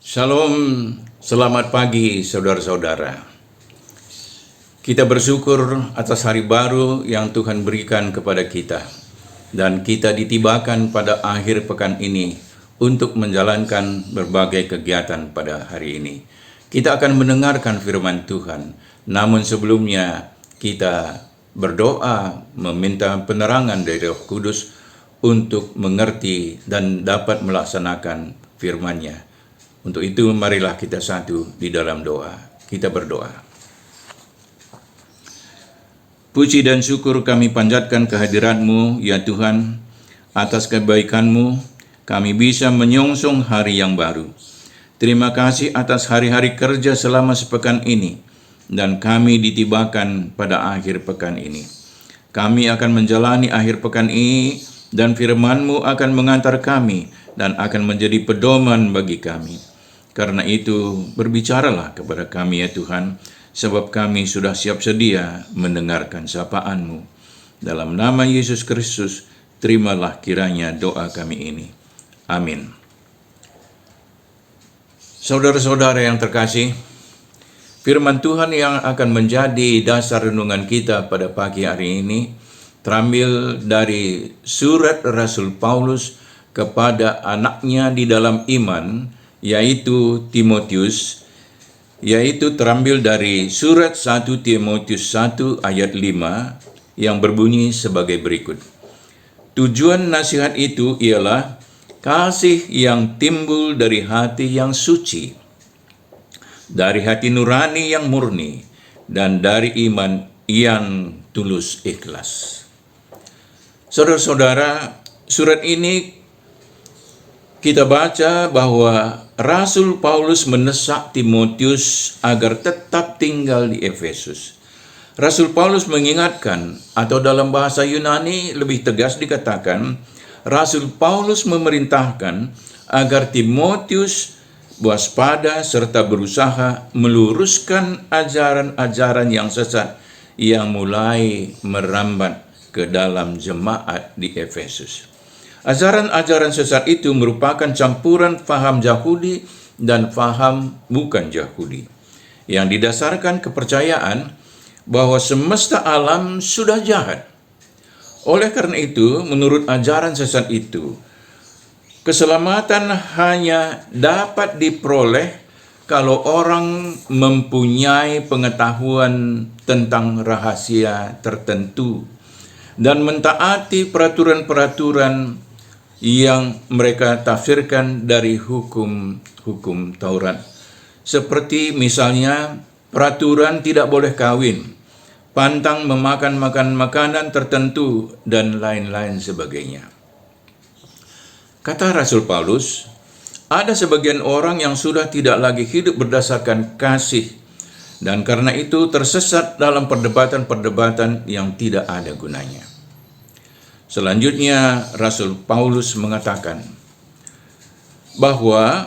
Shalom, selamat pagi saudara-saudara. Kita bersyukur atas hari baru yang Tuhan berikan kepada kita. Dan kita ditibakan pada akhir pekan ini untuk menjalankan berbagai kegiatan pada hari ini. Kita akan mendengarkan firman Tuhan. Namun sebelumnya kita berdoa meminta penerangan dari Roh Kudus untuk mengerti dan dapat melaksanakan firman-Nya. Untuk itu marilah kita satu di dalam doa. Kita berdoa. Puji dan syukur kami panjatkan kehadirat-Mu, ya Tuhan. Atas kebaikan-Mu, kami bisa menyongsong hari yang baru. Terima kasih atas hari-hari kerja selama sepekan ini, dan kami ditibakan pada akhir pekan ini. Kami akan menjalani akhir pekan ini, dan firman-Mu akan mengantar kami, dan akan menjadi pedoman bagi kami. Karena itu, berbicaralah kepada kami ya Tuhan, sebab kami sudah siap sedia mendengarkan sapaan-Mu. Dalam nama Yesus Kristus, terimalah kiranya doa kami ini. Amin. Saudara-saudara yang terkasih, firman Tuhan yang akan menjadi dasar renungan kita pada pagi hari ini terambil dari surat Rasul Paulus kepada anaknya di dalam iman, yaitu Timotius, yaitu terambil dari surat 1 Timotius 1 ayat 5 yang berbunyi sebagai berikut. Tujuan nasihat itu ialah kasih yang timbul dari hati yang suci, dari hati nurani yang murni, dan dari iman yang tulus ikhlas. Saudara-saudara, surat ini kita baca bahwa Rasul Paulus mendesak Timotius agar tetap tinggal di Efesus. Rasul Paulus mengingatkan, atau dalam bahasa Yunani lebih tegas dikatakan, Rasul Paulus memerintahkan agar Timotius waspada serta berusaha meluruskan ajaran-ajaran yang sesat yang mulai merambat ke dalam jemaat di Efesus. Ajaran-ajaran sesat itu merupakan campuran faham Yahudi dan faham bukan Yahudi, yang didasarkan kepercayaan bahwa semesta alam sudah jahat. Oleh karena itu, menurut ajaran sesat itu, keselamatan hanya dapat diperoleh kalau orang mempunyai pengetahuan tentang rahasia tertentu dan mentaati peraturan-peraturan yang mereka tafsirkan dari hukum Taurat. Seperti misalnya peraturan tidak boleh kawin, pantang memakan makanan tertentu, dan lain-lain sebagainya. Kata Rasul Paulus, ada sebagian orang yang sudah tidak lagi hidup berdasarkan kasih, dan karena itu tersesat dalam perdebatan-perdebatan yang tidak ada gunanya. Selanjutnya, Rasul Paulus mengatakan bahwa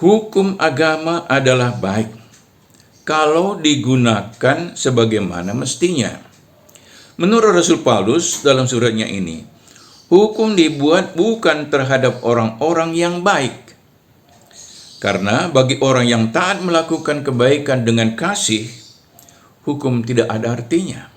hukum agama adalah baik kalau digunakan sebagaimana mestinya. Menurut Rasul Paulus dalam suratnya ini, hukum dibuat bukan terhadap orang-orang yang baik. Karena bagi orang yang taat melakukan kebaikan dengan kasih, hukum tidak ada artinya.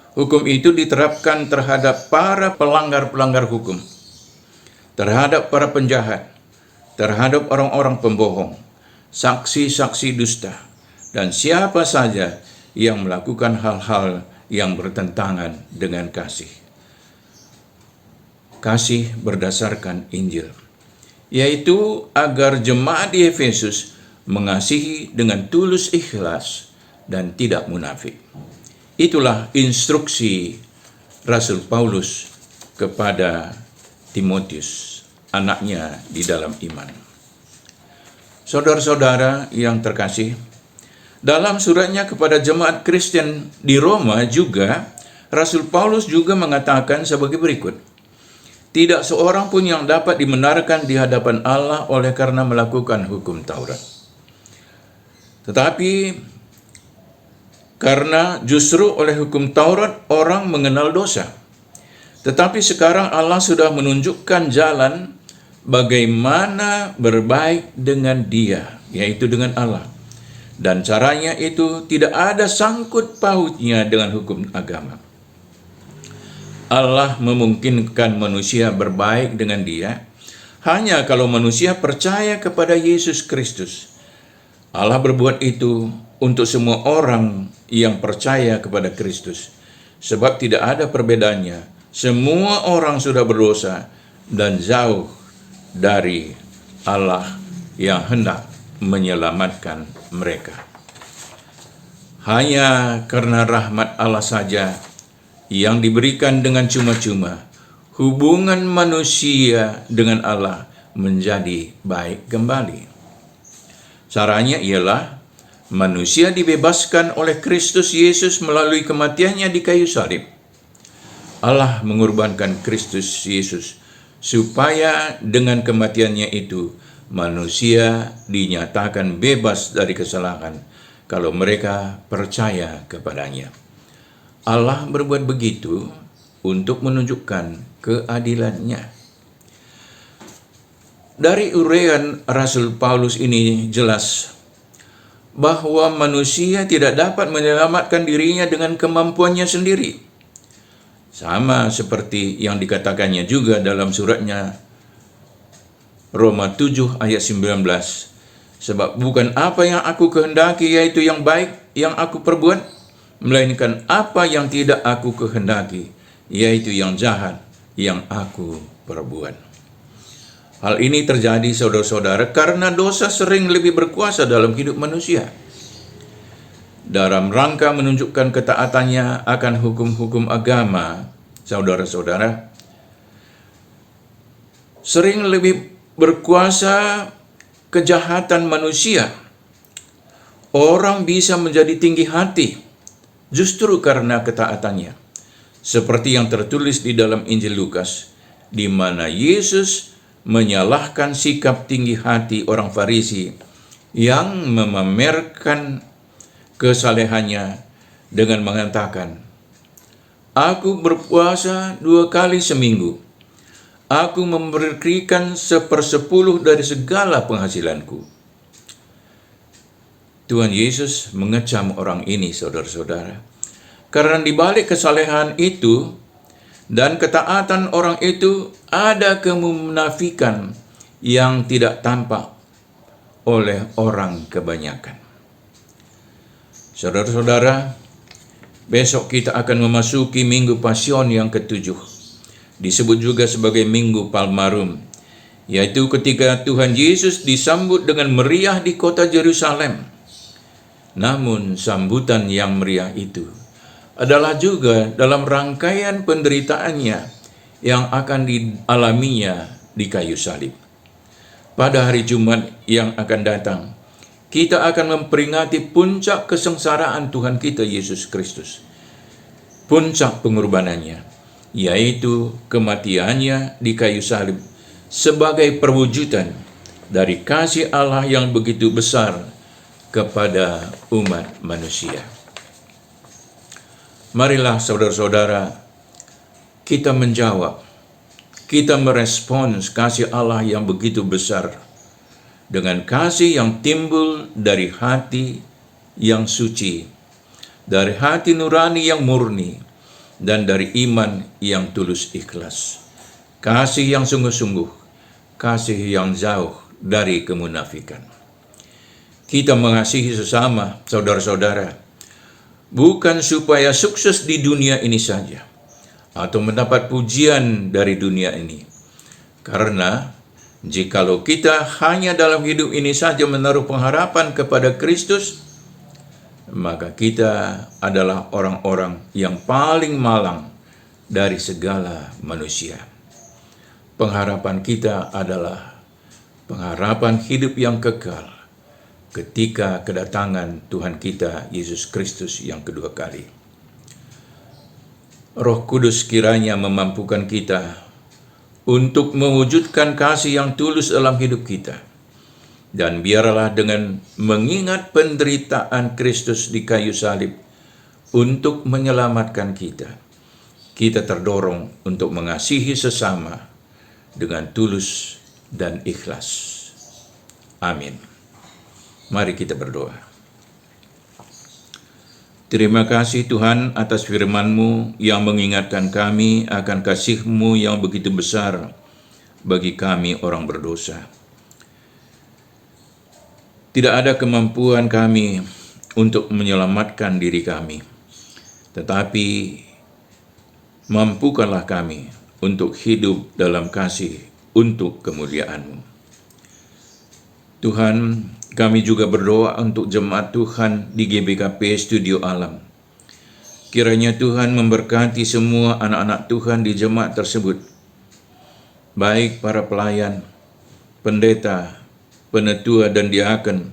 Hukum itu diterapkan terhadap para pelanggar-pelanggar hukum, terhadap para penjahat, terhadap orang-orang pembohong, saksi-saksi dusta, dan siapa saja yang melakukan hal-hal yang bertentangan dengan kasih. Kasih berdasarkan Injil, yaitu agar jemaat di Efesus mengasihi dengan tulus ikhlas dan tidak munafik. Itulah instruksi Rasul Paulus kepada Timotius, anaknya di dalam iman. Saudara-saudara yang terkasih, dalam suratnya kepada jemaat Kristen di Roma juga, Rasul Paulus juga mengatakan sebagai berikut. Tidak seorang pun yang dapat dibenarkan di hadapan Allah oleh karena melakukan hukum Taurat. Tetapi karena justru oleh hukum Taurat orang mengenal dosa. Tetapi sekarang Allah sudah menunjukkan jalan bagaimana berbaik dengan Dia, yaitu dengan Allah. Dan caranya itu tidak ada sangkut pautnya dengan hukum agama. Allah memungkinkan manusia berbaik dengan Dia hanya kalau manusia percaya kepada Yesus Kristus. Allah berbuat itu untuk semua orang yang percaya kepada Kristus, sebab tidak ada perbedaannya. Semua orang sudah berdosa dan jauh dari Allah yang hendak menyelamatkan mereka. Hanya karena rahmat Allah saja yang diberikan dengan cuma-cuma, hubungan manusia dengan Allah menjadi baik kembali. Caranya ialah manusia dibebaskan oleh Kristus Yesus melalui kematiannya di kayu salib. Allah mengorbankan Kristus Yesus supaya dengan kematiannya itu manusia dinyatakan bebas dari kesalahan kalau mereka percaya kepadanya. Allah berbuat begitu untuk menunjukkan keadilannya. Dari uraian Rasul Paulus ini jelas bahwa manusia tidak dapat menyelamatkan dirinya dengan kemampuannya sendiri. Sama seperti yang dikatakannya juga dalam suratnya Roma 7 ayat 19. Sebab bukan apa yang aku kehendaki yaitu yang baik yang aku perbuat, melainkan apa yang tidak aku kehendaki yaitu yang jahat yang aku perbuat. Hal ini terjadi, saudara-saudara, karena dosa sering lebih berkuasa dalam hidup manusia. Dalam rangka menunjukkan ketaatannya akan hukum-hukum agama, saudara-saudara, sering lebih berkuasa kejahatan manusia. Orang bisa menjadi tinggi hati justru karena ketaatannya. Seperti yang tertulis di dalam Injil Lukas, di mana Yesus menyalahkan sikap tinggi hati orang Farisi yang memamerkan kesalehannya dengan mengatakan, "Aku berpuasa 2 kali seminggu. Aku memberikan 1/10 dari segala penghasilanku." Tuhan Yesus mengecam orang ini, saudara-saudara, karena di balik kesalehan itu dan ketaatan orang itu ada kemunafikan yang tidak tampak oleh orang kebanyakan. Saudara-saudara, besok kita akan memasuki Minggu Pasion yang ke-7. Disebut juga sebagai Minggu Palmarum, yaitu ketika Tuhan Yesus disambut dengan meriah di kota Yerusalem. Namun sambutan yang meriah itu adalah juga dalam rangkaian penderitaannya yang akan dialaminya di kayu salib. Pada hari Jumat yang akan datang, kita akan memperingati puncak kesengsaraan Tuhan kita Yesus Kristus. Puncak pengorbanannya, yaitu kematiannya di kayu salib sebagai perwujudan dari kasih Allah yang begitu besar kepada umat manusia. Marilah saudara-saudara, kita menjawab, kita merespons kasih Allah yang begitu besar dengan kasih yang timbul dari hati yang suci, dari hati nurani yang murni, dan dari iman yang tulus ikhlas. Kasih yang sungguh-sungguh, kasih yang jauh dari kemunafikan. Kita mengasihi sesama, saudara-saudara, bukan supaya sukses di dunia ini saja, atau mendapat pujian dari dunia ini. Karena jikalau kita hanya dalam hidup ini saja menaruh pengharapan kepada Kristus, maka kita adalah orang-orang yang paling malang dari segala manusia. Pengharapan kita adalah pengharapan hidup yang kekal ketika kedatangan Tuhan kita Yesus Kristus yang kedua kali. Roh Kudus kiranya memampukan kita untuk mewujudkan kasih yang tulus dalam hidup kita. Dan biarlah dengan mengingat penderitaan Kristus di kayu salib untuk menyelamatkan kita, kita terdorong untuk mengasihi sesama dengan tulus dan ikhlas. Amin. Mari kita berdoa. Terima kasih Tuhan atas firman-Mu yang mengingatkan kami akan kasih-Mu yang begitu besar bagi kami orang berdosa. Tidak ada kemampuan kami untuk menyelamatkan diri kami, tetapi mampukanlah kami untuk hidup dalam kasih untuk kemuliaan-Mu. Tuhan, kami juga berdoa untuk jemaat Tuhan di GBKP Studio Alam. Kiranya Tuhan memberkati semua anak-anak Tuhan di jemaat tersebut, baik para pelayan, pendeta, penetua dan diaken,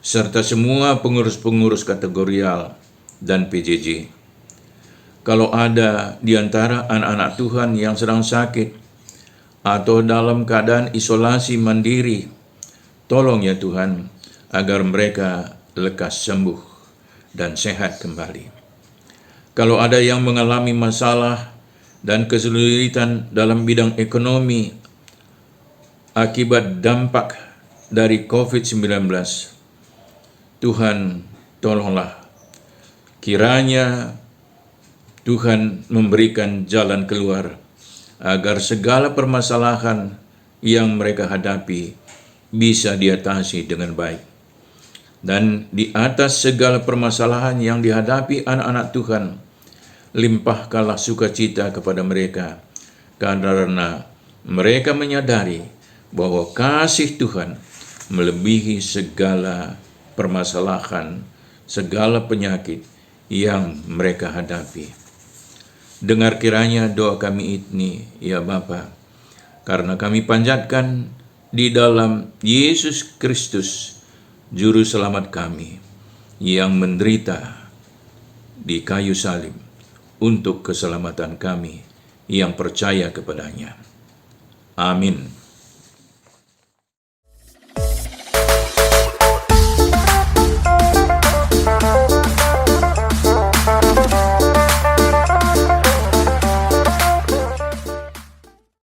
serta semua pengurus-pengurus kategorial dan PJJ. Kalau ada di antara anak-anak Tuhan yang sedang sakit atau dalam keadaan isolasi mandiri, tolong ya Tuhan, agar mereka lekas sembuh dan sehat kembali. Kalau ada yang mengalami masalah dan kesulitan dalam bidang ekonomi akibat dampak dari COVID-19, Tuhan tolonglah. Kiranya Tuhan memberikan jalan keluar agar segala permasalahan yang mereka hadapi bisa diatasi dengan baik. Dan di atas segala permasalahan yang dihadapi anak-anak Tuhan, limpahkanlah sukacita kepada mereka, karena mereka menyadari bahwa kasih Tuhan melebihi segala permasalahan, segala penyakit yang mereka hadapi. Dengar kiranya doa kami ini, ya Bapa, karena kami panjatkan di dalam Yesus Kristus, Juru Selamat kami, yang menderita di kayu salib untuk keselamatan kami yang percaya kepadanya. Amin.